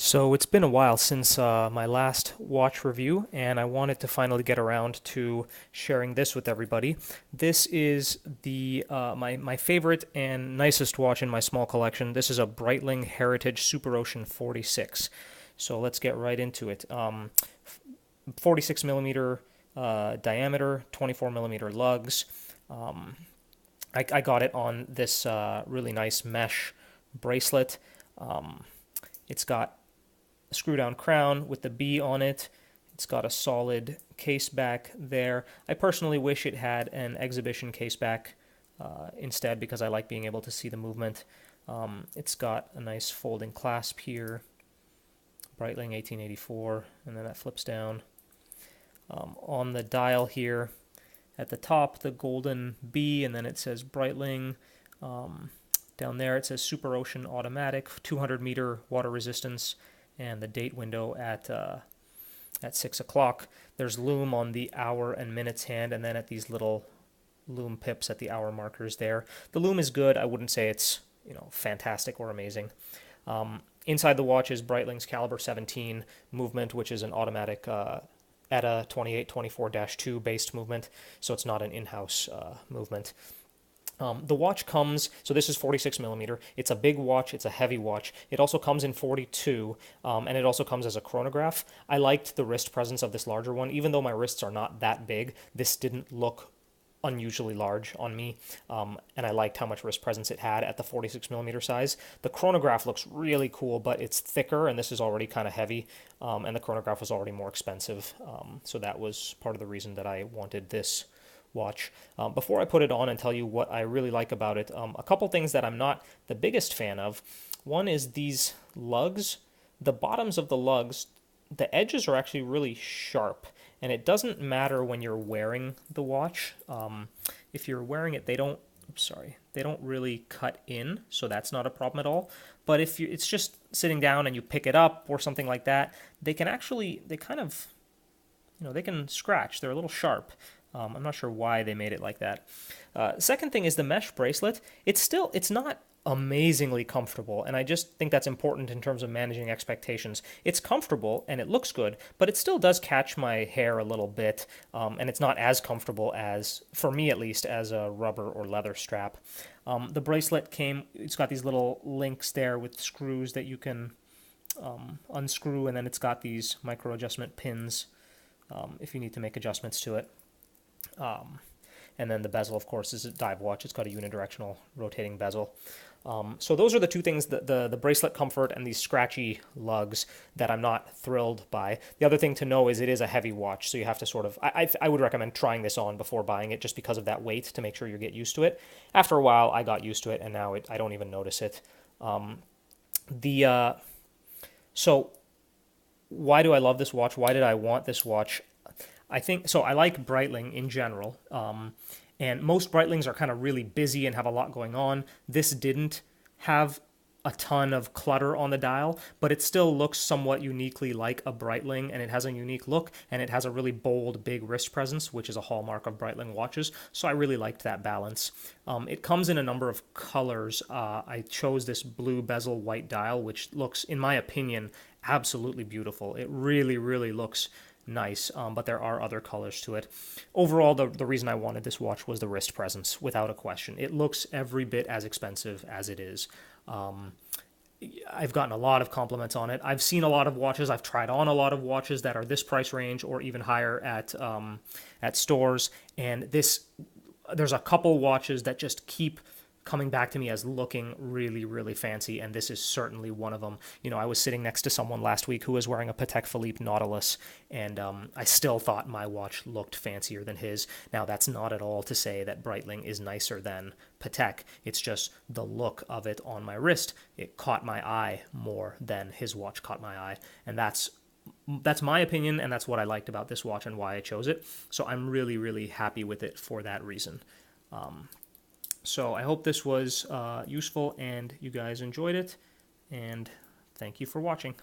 So it's been a while since my last watch review, and I wanted to finally get around to sharing this with everybody. This is the my favorite and nicest watch in my small collection. This is a Breitling Heritage Superocean 46. So let's get right into it. 46 millimeter diameter, 24 millimeter lugs. Um, I got it on this really nice mesh bracelet. Um, it's got a screw down crown with the B on it. It's got a solid case back there. I personally wish it had an exhibition case back instead because I like being able to see the movement. It's got a nice folding clasp here, Breitling 1884, and then that flips down. On the dial here at the top, the golden B, and then it says Breitling. Down there it says Superocean Automatic, 200-meter water resistance, and the date window at 6 o'clock. There's lume on the hour and minutes hand, and then at these little lume pips at the hour markers there. The lume is good. I wouldn't say it's fantastic or amazing. Inside the watch is Breitling's Caliber 17 movement, which is an automatic ETA 2824-2 based movement, so it's not an in-house movement. The watch comes, so this is 46 millimeter. It's a big watch. It's a heavy watch. It also comes in 42, and it also comes as a chronograph. I liked the wrist presence of this larger one. Even though my wrists are not that big, this didn't look unusually large on me, and I liked how much wrist presence it had at the 46 millimeter size. The chronograph looks really cool, but it's thicker, and this is already kind of heavy, and the chronograph was already more expensive, so that was part of the reason that I wanted this watch. Before I put it on and tell you what I really like about it, a couple things that I'm not the biggest fan of. One is these lugs. The bottoms of the lugs, the edges are actually really sharp, and it doesn't matter when you're wearing the watch. If you're wearing it, they don't really cut in, so that's not a problem at all. But if it's just sitting down and you pick it up or something like that, they can they can scratch. They're a little sharp. I'm not sure why they made it like that. Second thing is the mesh bracelet. It's not amazingly comfortable, and I just think that's important in terms of managing expectations. It's comfortable and it looks good, but it still does catch my hair a little bit, and it's not as comfortable as, for me at least, as a rubber or leather strap. The bracelet it's got these little links there with screws that you can unscrew, and then it's got these micro adjustment pins if you need to make adjustments to it. And then the bezel, of course, is a dive watch. It's got a unidirectional rotating bezel. So those are the two things, the bracelet comfort and these scratchy lugs, that I'm not thrilled by. The other thing to know is it is a heavy watch, so you have to sort of, I would recommend trying this on before buying it just because of that weight to make sure you get used to it. After a while, I got used to it, and now I don't even notice it. So why do I love this watch? Why did I want this watch? I think so. I like Breitling in general, and most Breitlings are kind of really busy and have a lot going on. This didn't have a ton of clutter on the dial, but it still looks somewhat uniquely like a Breitling, and it has a unique look, and it has a really bold, big wrist presence, which is a hallmark of Breitling watches. So I really liked that balance. It comes in a number of colors. I chose this blue bezel white dial, which looks, in my opinion, absolutely beautiful. It really, really looks nice, but there are other colors to it. Overall, the reason I wanted this watch was the wrist presence, without a question. It looks every bit as expensive as it is. I've gotten a lot of compliments on it. I've seen a lot of watches. I've tried on a lot of watches that are this price range or even higher at stores, and there's a couple watches that just keep coming back to me as looking really, really fancy, and this is certainly one of them. I was sitting next to someone last week who was wearing a Patek Philippe Nautilus, and I still thought my watch looked fancier than his. Now, that's not at all to say that Breitling is nicer than Patek. It's just the look of it on my wrist. It caught my eye more than his watch caught my eye, and that's my opinion, and that's what I liked about this watch and why I chose it. So I'm really, really happy with it for that reason. So I hope this was useful and you guys enjoyed it, and thank you for watching.